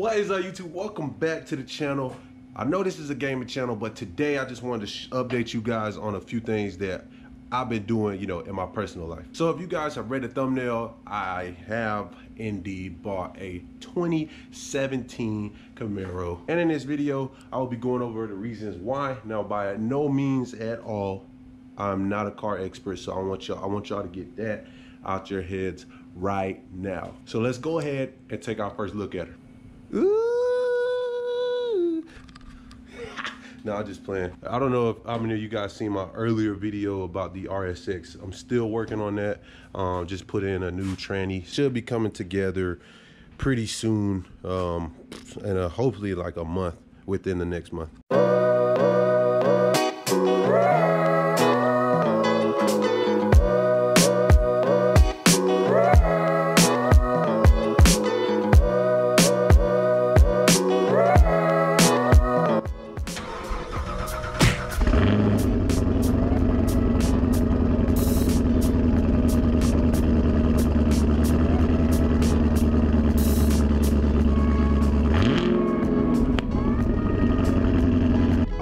What is up, YouTube? Welcome back to the channel. I know this is a gaming channel, but today I just wanted to update you guys on a few things that I've been doing, in my personal life. So if you guys have read the thumbnail, I have indeed bought a 2017 Camaro. And in this video, I will be going over the reasons why. Now, by no means at all, I'm not a car expert, so I want y'all to get that out your heads right now. So let's go ahead and take our first look at her. Ooh. No, I'm just playing. I don't know if how many of you guys seen my earlier video about the RSX. I'm still working on that. Just put in a new tranny. Should be coming together pretty soon, and hopefully like a month, within the next month.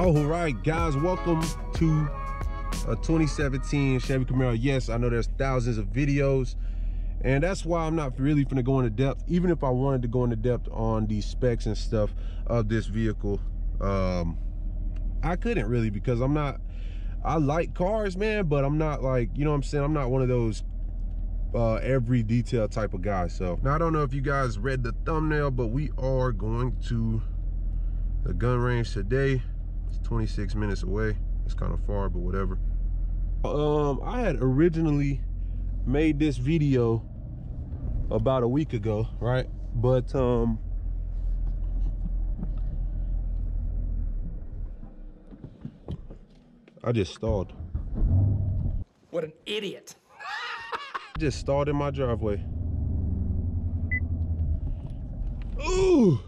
Alright guys, welcome to a 2017 Chevy Camaro. Yes, I know there's thousands of videos, and that's why I'm not really finna go into depth. Even if I wanted to go into depth on the specs and stuff of this vehicle, I couldn't really, because I like cars, man, but I'm not like, you know what I'm saying, I'm not one of those every detail type of guy. So now I don't know if you guys read the thumbnail, but we are going to the gun range today. It's 26 minutes away. It's kind of far, but whatever. I had originally made this video about a week ago, right? But I just stalled. What an idiot. I just stalled in my driveway. Ooh.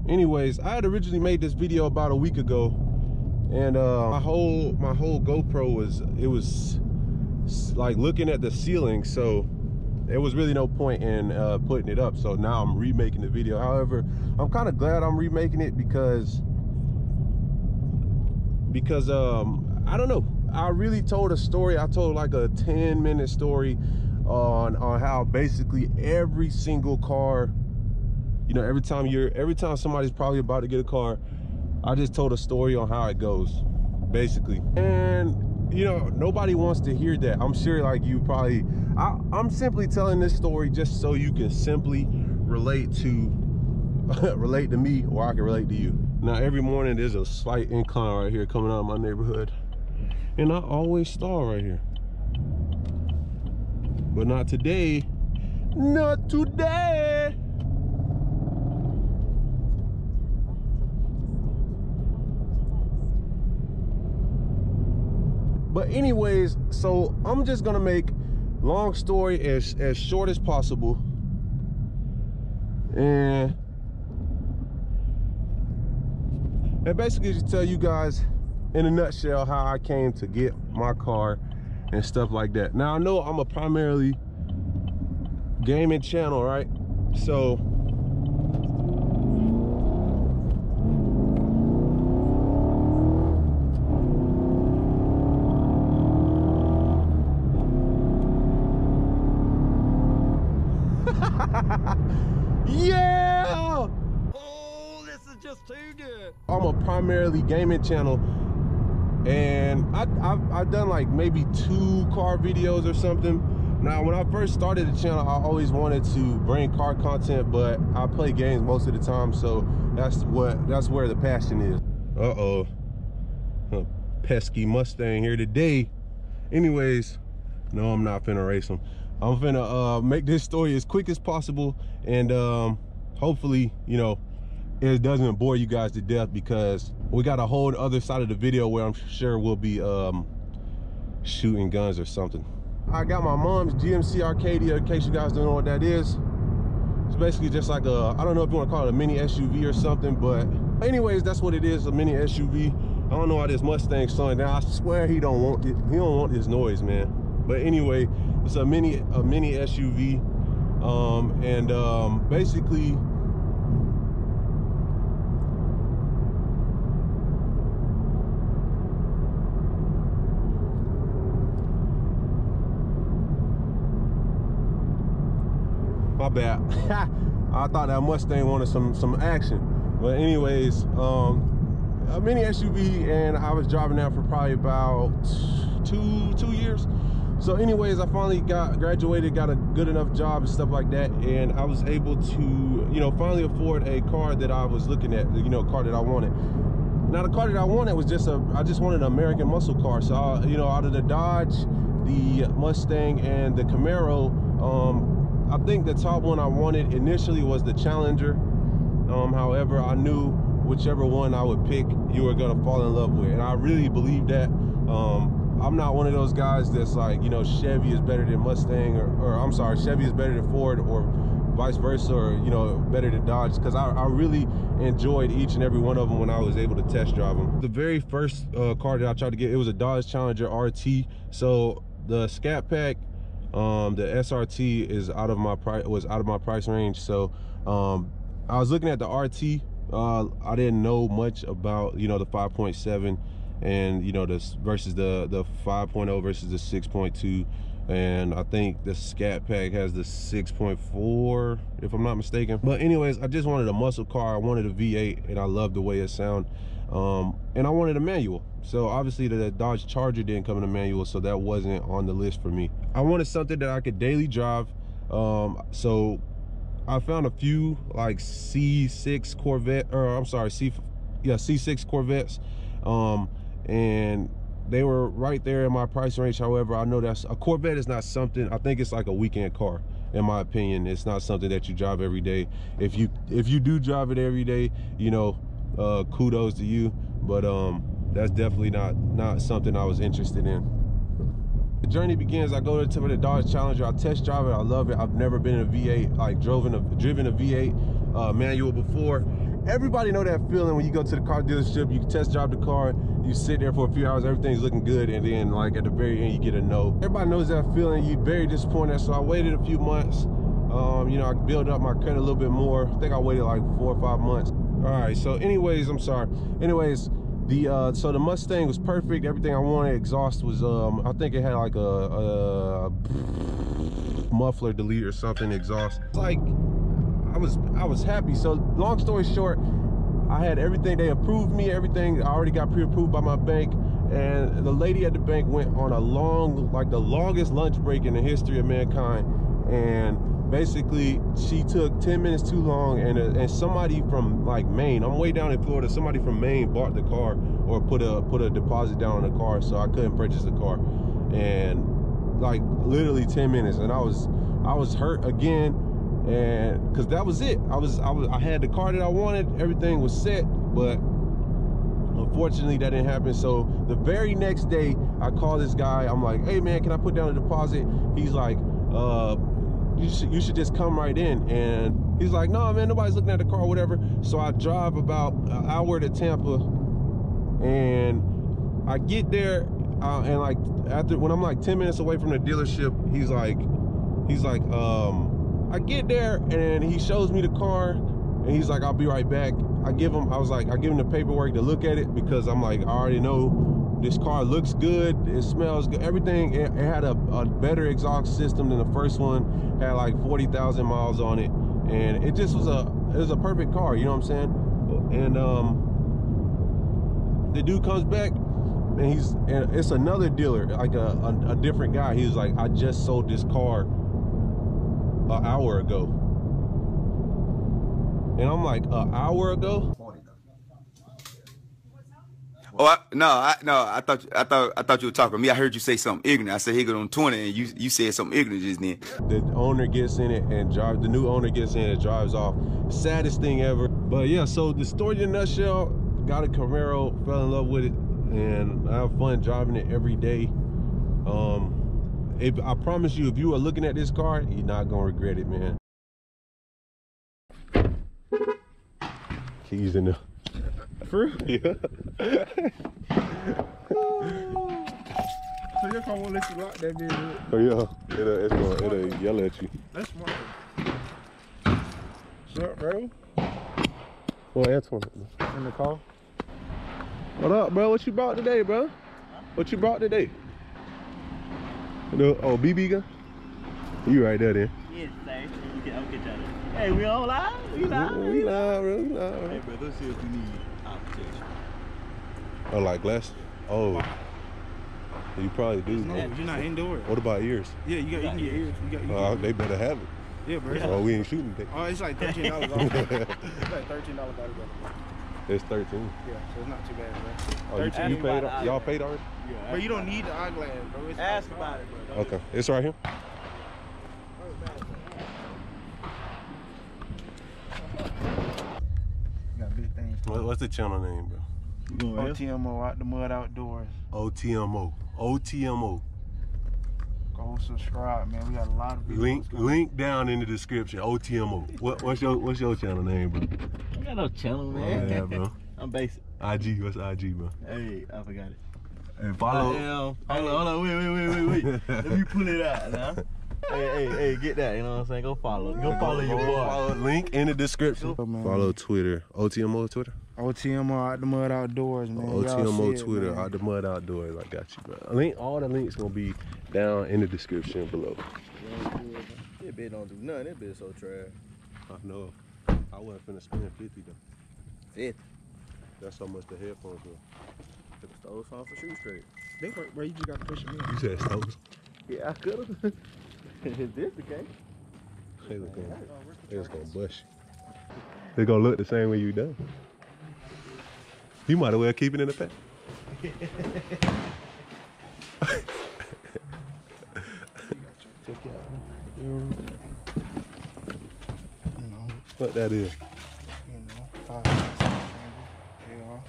Anyways, I had originally made this video about a week ago, and my whole GoPro was like looking at the ceiling, so there was really no point in putting it up. So now I'm remaking the video. However, I'm kind of glad I'm remaking it because I don't know, I really told a story. I told like a 10-minute story on how basically every single car, every time somebody's probably about to get a car, I just told a story on how it goes, basically. And nobody wants to hear that. I'm sure like you probably, I'm simply telling this story just so you can simply relate to me, or I can relate to you. Now every morning there's a slight incline right here coming out of my neighborhood, and I always stall right here. But not today. Not today. But anyways, so I'm just gonna make long story as short as possible, and basically just tell you guys in a nutshell how I came to get my car and stuff like that. Now I know I'm a primarily gaming channel, right? So yeah! Oh, this is just too good. I'm a primarily gaming channel, and I've done like maybe 2 car videos or something. Now when I first started the channel, I always wanted to bring car content, but I play games most of the time, so that's where the passion is. Uh-oh, a pesky Mustang here today. Anyways, no, I'm not finna race them. I'm finna make this story as quick as possible, and hopefully, it doesn't bore you guys to death, because we got a whole other side of the video where I'm sure we'll be shooting guns or something. I got my mom's GMC Arcadia, in case you guys don't know what that is. It's basically just like I don't know if you want to call it a mini SUV or something, but anyways, that's what it is, a mini SUV. I don't know why this Mustang's slowing down. I swear he don't want this noise, man. But anyway, it's a mini SUV, Basically, my bad. I thought that Mustang wanted some action, but anyways, a mini SUV, and I was driving that for probably about two years. So anyways, I finally graduated, got a good enough job and stuff like that, and I was able to, you know, finally afford a car that I was looking at, you know, a car that I wanted. Now the car that I wanted was I just wanted an American muscle car. So you know, out of the Dodge, the Mustang, and the Camaro, I think the top one I wanted initially was the Challenger. However, I knew whichever one I would pick, you were gonna fall in love with, and I really believe that. I'm not one of those guys that's like, you know, Chevy is better than Mustang, or I'm sorry, Chevy is better than Ford, or vice versa, or, you know, better than Dodge, because I really enjoyed each and every one of them when I was able to test drive them. The very first car that I tried to get, it was a Dodge Challenger RT. So the Scat Pack, the SRT is was out of my price range. So I was looking at the RT. I didn't know much about, you know, the 5.7 and, you know, this versus the 5.0 versus the 6.2, and I think the Scat Pack has the 6.4 if I'm not mistaken. But anyways, I just wanted a muscle car. I wanted a V8, and I loved the way it sounded, and I wanted a manual. So obviously the Dodge Charger didn't come in a manual, so that wasn't on the list for me. I wanted something that I could daily drive, so I found a few like C6 Corvette, or I'm sorry, C6 Corvettes, and they were right there in my price range. However, I know that's a Corvette is not something, I think it's like a weekend car, in my opinion. It's not something that you drive every day. If you do drive it every day, you know, kudos to you, but that's definitely not something I was interested in. The journey begins. I go to the Dodge Challenger, I test drive it, I love it. I've never been in a V8, like driven a V8 manual before. Everybody know that feeling when you go to the car dealership, you test drive the car, you sit there for a few hours, everything's looking good, and then like at the very end you get a no. Everybody knows that feeling. You're very disappointed. So I waited a few months. You know, I built up my credit a little bit more. I think I waited like 4 or 5 months. All right, so anyways, I'm sorry. Anyways, so the Mustang was perfect. Everything I wanted. Exhaust was I think it had like a muffler delete or something. Exhaust. It's like I was happy. So long story short, I had everything. They approved me, everything. I already got pre-approved by my bank, and the lady at the bank went on a the longest lunch break in the history of mankind, and basically she took 10 minutes too long, and somebody from like Maine, I'm way down in Florida, somebody from Maine bought the car, or put a deposit down on the car, so I couldn't purchase the car. And like literally 10 minutes, and I was hurt again. And because that was it, I had the car that I wanted, everything was set, but unfortunately that didn't happen. So the very next day I call this guy, I'm like, hey man, can I put down a deposit? He's like, you should just come right in. And he's like, no man, nobody's looking at the car or whatever. So I drive about an hour to Tampa, and I get there, and like when I'm like 10 minutes away from the dealership, he's like I get there, and he shows me the car, and he's like, I'll be right back. I give him the paperwork to look at it, because I'm like, I already know this car looks good, it smells good, everything. It had a better exhaust system than the first one, had like 40,000 miles on it, and it just was a perfect car, you know what I'm saying? And the dude comes back, and it's another dealer, like a different guy. He was like, I just sold this car an hour ago. And I'm like, an hour ago? Oh I thought you were talking to me. I heard you say something ignorant. I said he got on 20, and you said something ignorant just then. The owner gets in it and drives. The new owner gets in and drives off. Saddest thing ever. But yeah, so the story in a nutshell: got a Camaro, fell in love with it, and I have fun driving it every day. I promise you, if you are looking at this car, you're not gonna regret it, man. Keys in the fruit. Yeah. So if I won't let you lock that bitch. Oh yeah, it'll yell at you. That's smart. What's up, bro? Well, Antwain. In the car? What up, bro? What you brought today, bro? What you brought today? Oh, BB gun? You right there, then. Yes, sir. I'll get you. Hey, we on live? We live? We live, bro. We live, bro. Hey, bro, let's see if we need eye protection. Oh, like glass? Oh. You probably do. No, you're not indoors. What about ears? Yeah, you can get ears. They better have it. Yeah, bro. Oh, we ain't shooting today. Oh, it's like $13 off. It's like $13 altogether. It's 13. Yeah, so it's not too bad, bro. Oh, you paid? Y'all paid already? Yeah. But you don't need the eyeglass, bro. It's Ask about it, bro. Okay, it's right here. Got big things. What's the channel name, bro? OTMO, Out the Mud Outdoors. OTMO. OTMO. Go subscribe, man. We got a lot of videos. Link down in the description. OTMO. What's your channel name, bro? I got no channel, man. Yeah, bro. I'm basic. IG. What's IG, bro? Hey, I forgot it. And follow. Hold on, wait. Let me pull it out now. Hey, get that, you know what I'm saying? Go follow. Go follow your boy. Follow, link in the description. Follow Twitter. OTMO Twitter? OTMO, Out the Mud Outdoors, man. OTMO Twitter, man. Out the Mud Outdoors. I got you, bro. All the links gonna be down in the description below. That bitch don't do nothing. That bitch so trash. I know. I wasn't finna spend 50 though. 50. That's how much the headphones were. Stole some for shoe straight. They work, bro. You just gotta push them in. You said stoves? Yeah, I could've. Is this the case? They was gonna bust you. They gonna look the same way you done. You might as well keep it in the pack. What that is? 5.56.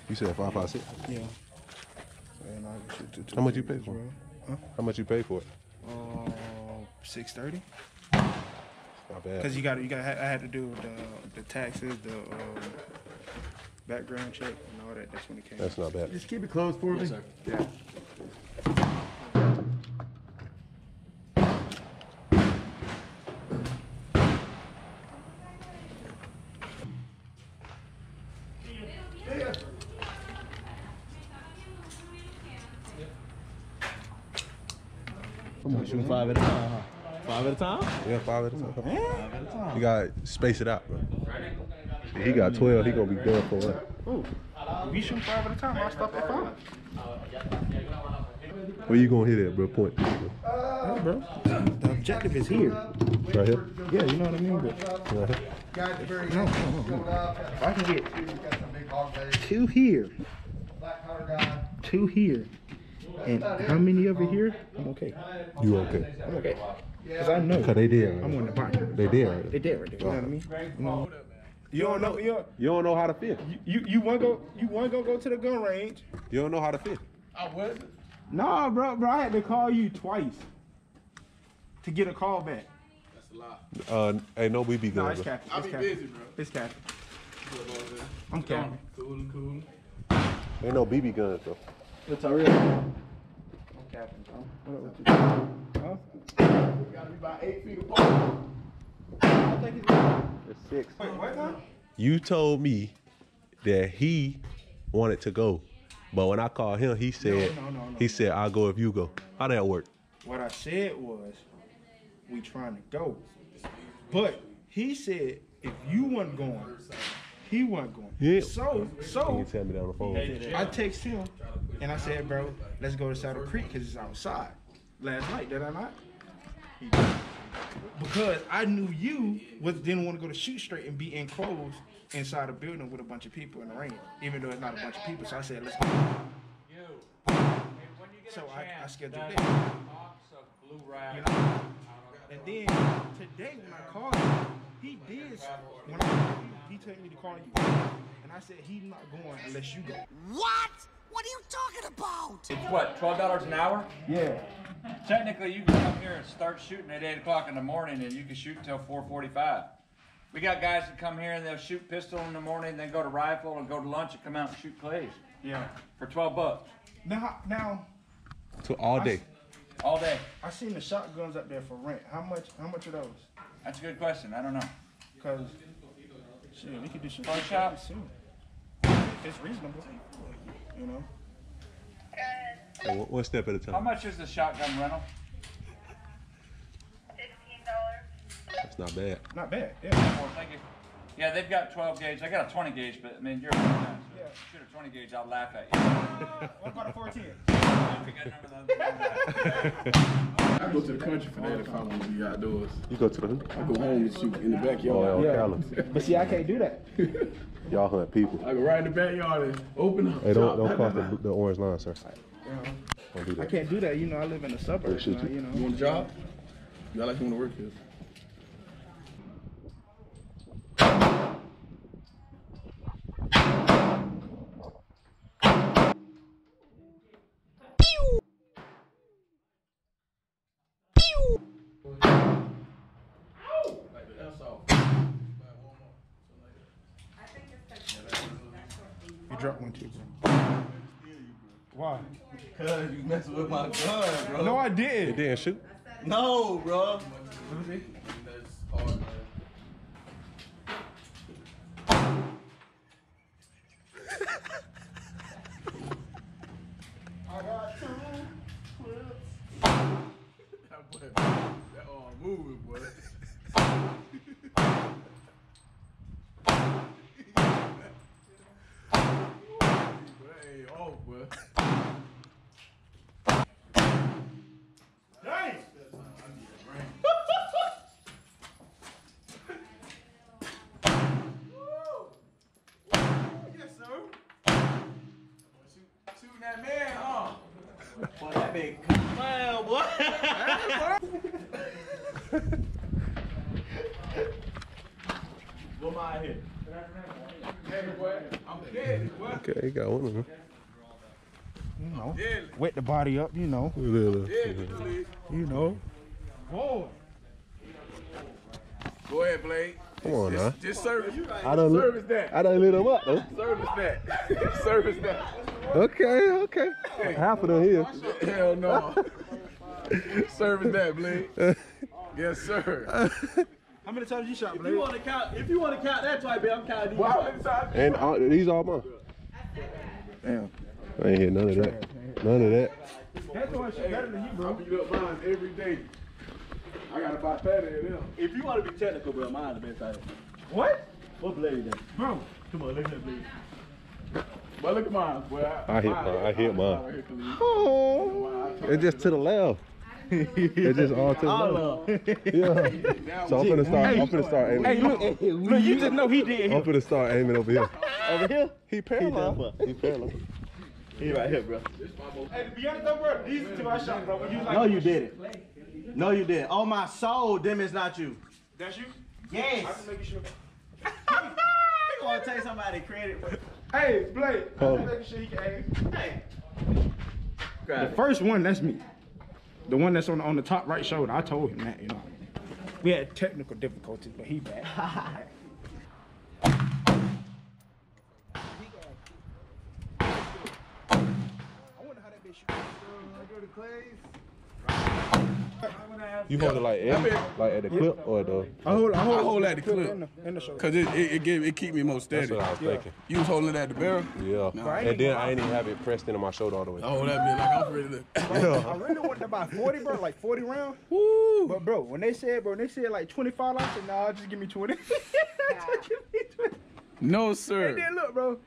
You said 5.56? Yeah. And I can shoot to How much you pay for it? Huh? How much you pay for it? $630. Not bad. Cause I had to do the taxes, the background check, and all that. That's when it came. That's not bad. Just keep it closed for me. Yes, sir. Yeah. I'm shooting 5 at a time, huh? 5 at a time? Yeah, 5 at a time. 5 at a time. You gotta space it out, bro. He got 12, he gonna be done for what? Ooh. If you shoot 5 at a time, I'll stop at 5. Where you gonna hit at, bro? Point. Yeah, bro. The objective is here. Right here? Yeah, you know what I mean? But Right here? no. If I can get 2 here, 2 here, and how many over here, I'm okay. You okay? I'm okay. Cause I know. Cause they did. I'm on the bike. They did. Right? They dead right there. You know what I mean? You know. You don't know. You don't know how to fish. You want to go to the gun range? You don't know how to fish. Nah, bro. I had to call you twice to get a call back. Ain't no BB No, gun. it's capping. I'll be busy, bro. It's capping. I'm capping. Cool. Ain't no BB guns though. It's a real. I'm capping, bro. What up with you? Huh? Gotta be about 8 feet apart. I think It's 6. Wait, what now? You told me that he wanted to go, but when I called him, he said, No. he said, "I'll go if you go." How that work? What I said was, we trying to go. But he said, if you wasn't going, he wasn't going. Yeah. So Can you tell me that on the phone? I text him and I said, bro, let's go to Saddle Creek because it's outside. Last night, did I not? He did. Because I knew you didn't want to go to shoot straight and be enclosed inside a building with a bunch of people in the rain, even though it's not a bunch of people. So I said, let's go. So I scheduled that. You know? And then today when I called him, he did. When I called you, he told me to call you, and I said he's not going unless you go. What? What are you talking about? It's what, $12 an hour? Yeah. Technically, you can come here and start shooting at 8 o'clock in the morning, and you can shoot until 4:45. We got guys that come here and they'll shoot pistol in the morning, then go to rifle and go to lunch and come out and shoot clays. Yeah. For $12. Now. So all day. All day. I seen the shotguns up there for rent. How much are those? That's a good question. I don't know. Cause Shit, we could do some Car shop? soon. It's reasonable, you know. Hey, one step at a How time. much is the shotgun rental? $15. That's not bad. Not bad. Yeah. Oh, thank you. Yeah, they've got 12 gauge. I got a 20 gauge, but I mean, you're a man, so Yeah. shoot a 20 gauge, I'll laugh at you. What about a 14? I go to the country for that if I want to be outdoors. You go to the I go home and shoot in the backyard. But see, I can't do that. Y'all hunt people. I go right in the backyard and open up. Hey, don't cross the orange line, sir. Don't do I that. can't do that. You know, I live in the suburbs. shoot Now, you. you know. You want a job? You like you want to work here? You dropped one too, bro. Why? Cause you messing with my gun, bro. No, I It did. didn't shoot. No, bro. I got 2 clips. That arm moving, boy. Hey, oh, boy. Dang. Yes, sir. Shooting that man, huh? Boy, that big man, boy. What am I here? Hey, boy. I'm dead, boy. Okay, he got one of them. You know, Deadly. wet the body up. You know. Deadly, Khalil. You know. Whoa. Go ahead, Blade. Come on now. Just service. I done Service that. I done lit him up though. Service that. Service that. Okay. Half of them here. Hell no. Service that, Blade. Yes, sir. How many times you shot, If Blade? you want to count that twice, baby, I'm counting these. Wow, inside. And these all mine. Damn. I ain't hear none of that. None of that. That's the one shit better than you, I bro. beat up mine every day. I got about 30 of them. If you want to be technical, bro, mine's the best out of it. What? What blade is that? Bro. Come on, look at that blade. But look at mine, boy. I hit mine. Right here, Khalil. Oh, it's just to the left. It's just all to the left. Yeah. So I'm finna start aiming. Hey, look, you just know he did. I'm finna start aiming over here. Over here? He parallel. He parallel. He right here, bro. Hey, to be honest though, bro, these two I shot, bro. When you like, No, you didn't. No, you didn't. Oh, my soul, them is not you. That's you? Yes. I'm just making sure. You want to take somebody credit for Hey, Blake, Oh. I'm making sure he can aim. Hey. The first one, that's me. The one that's on the top right shoulder, I told him that, you know. We had technical difficulties, but he back. You hold it like at the clip or the? I hold at the clip. in the shoulder. Cause it keep me more steady. That's what I was thinking. You was holding it at the barrel? Yeah. And then I ain't even have it pressed into my shoulder all the way. Oh, that be like I'm ready to. I really wanted to buy 40, bro, like 40 rounds. Woo! But bro, when they said like 25, I said, nah, just give me 20. Just give me 20. No, And sir. then look, bro,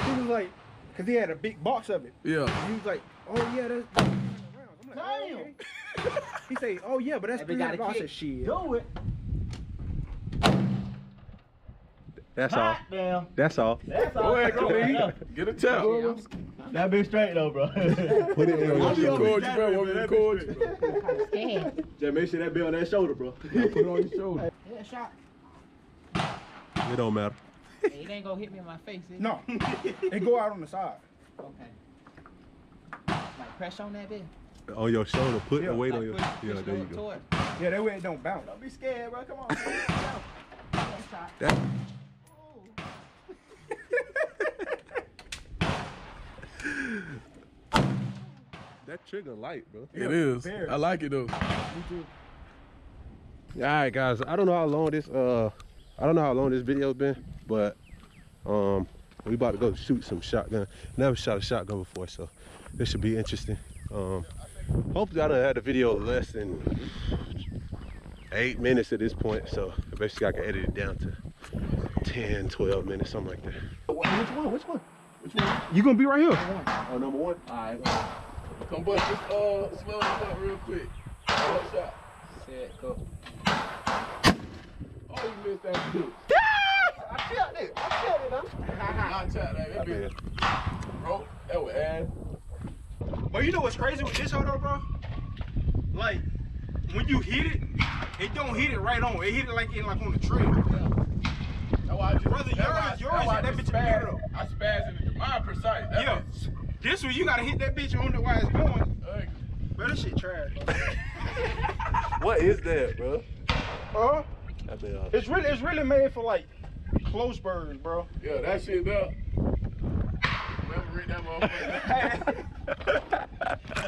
he was like, cause he had a big box of it. Yeah. He was like, oh yeah, that's 300 rounds. I'm like, oh, okay. He say, oh yeah, but that's $300. I said, shit. Do it. That's all. Hot damn. That's all. That's all. Go ahead, Khalil. Get a tap. That be straight though, bro. Put it in Want me your to shoulder. record you, bro? Want me to record you? Just make sure that be on that shoulder, bro. Put it on your shoulder. Yeah, shot. It don't matter. It ain't gonna hit me in my face, is it? No, they go out on the side. Okay. Like press on that bit. On your shoulder. Put the Yeah. weight Like on your. push Yeah, there you it go. toward. Yeah, that way it don't bounce. Don't be scared, bro. Come on. Yeah, shot. That. That trigger light, bro. It is. Very. I like it though. All right, guys. I don't know how long this video's been, but we about to go shoot some shotgun. Never shot a shotgun before, so this should be interesting. Hopefully I done had the video less than 8 minutes at this point, so basically I can edit it down to 10, 12 minutes, something like that. Which one? You gonna be right here. Oh, number one? Alright. Come bust this slow this up real quick. One shot. Set, go. Oh, you missed that too. I killed it, huh? Not shot that. That bitch. Bro, that was ass. But you know what's crazy with this though, bro? Like, when you hit it, it don't hit it right on. It hit it like on the trail. Yeah. That's why I just, Brother, yours, that bitch in the middle. I spazzed it. Mine precise. That Yeah. bitch. This one, you gotta hit that bitch on the while it's going. Ugly. Bro, this shit trash. What is that, bro? It's really made for like close birds, bro. Yeah, that shit up. Remember read that motherfucker.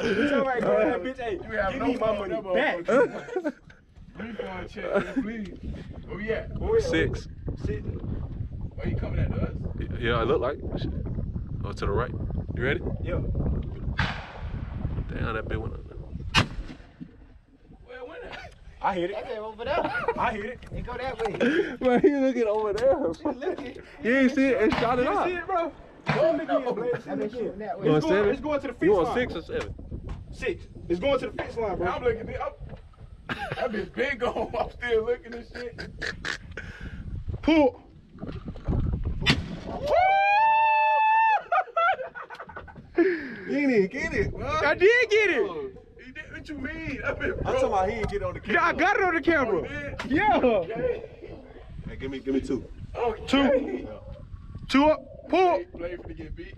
It's all right, bro. That bitch, hey, You have give no me my money back. Refund check, man, please. Where we at? 6. Where you coming at to us? Yeah, I look like. Oh, to the right. You ready? Yeah. Damn, that big one. Where went it? I hit it. That over there. I hit it. It go that way. Man, he looking over there. You ain't see it and shot it You out. see it, bro? I've been shooting that way. You want 7? It's going to the fence You line. want 6 or 7? 6. It's going to the fence line, bro. I'm looking at it. That bitch been gone. I'm still looking at shit. Pull. He didn't get it, bro. I did get it. He did, what you mean? That bitch I'm talking about he didn't get on the camera. Yeah, I got it on the camera. Oh, Yeah. Okay. Hey, give me 2. Okay. 2. 2 up. Pull. Play for to get beat.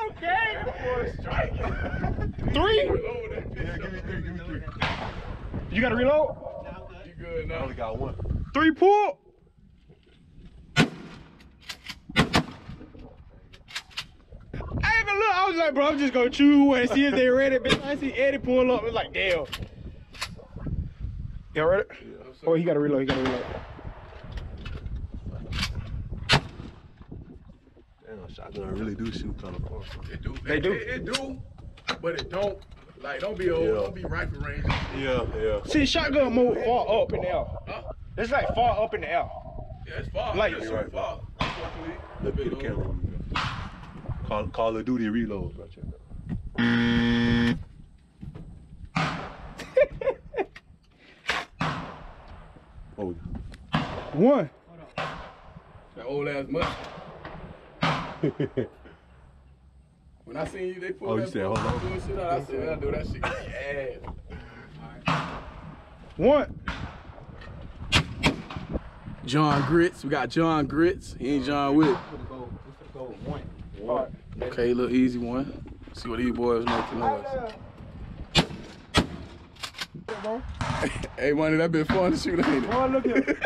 Okay. Boy, striking. 3. Reload that bitch. Yeah, give me 3. You got to reload? You good I now? only got 1. 3 pull. I ain't gonna look. I was like, bro, I'm just gonna choose one and see if they ready. Bitch, I see Eddie pull up. It's like, damn. Y'all ready? Yeah. Oh, he gotta reload. Damn, shotgun really do shoot kind of far. It do. They do. It do, but it don't. Like, don't be don't be rifle range. Yeah. See, shotgun mode far up in the air. Huh? It's like far up in the air. Yeah, it's far. Like- it's You're right. far. Unfortunately. Look at the camera. Call of Duty reload, bro. Check Oh, 1. That old ass mutt. When I seen you, they pulled Oh, you that said, hold on. doing shit out. I said, I'll do that shit. Ass. 1. John Grits. We got John Grits. He ain't John Wick. We finna go with 1. Alright. Okay, little easy one. See what these boys making noise. Hey, money, that been fun to shoot, ain't it? Oh, look at it.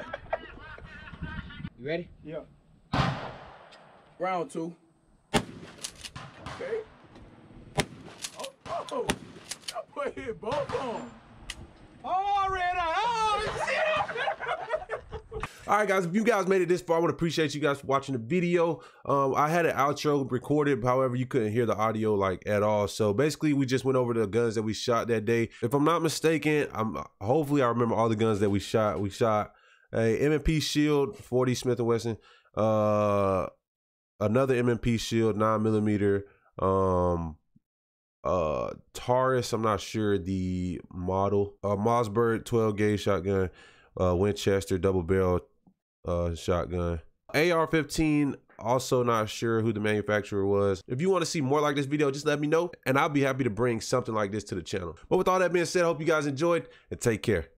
You ready? Yeah. Round 2. Okay. Oh, that boy hit both of them. All right, guys, if you guys made it this far, I want to appreciate you guys for watching the video. I had an outro recorded, however, you couldn't hear the audio like at all. So basically, we just went over the guns that we shot that day. If I'm not mistaken, hopefully I remember all the guns that we shot. We shot a M&P Shield 40 Smith & Wesson, another M&P Shield 9mm, Taurus, I'm not sure the model, Mossberg 12 gauge shotgun, Winchester double barrel shotgun, AR-15, also not sure who the manufacturer was. If you want to see more like this video, just let me know and I'll be happy to bring something like this to the channel. But with all that being said, I hope you guys enjoyed and take care.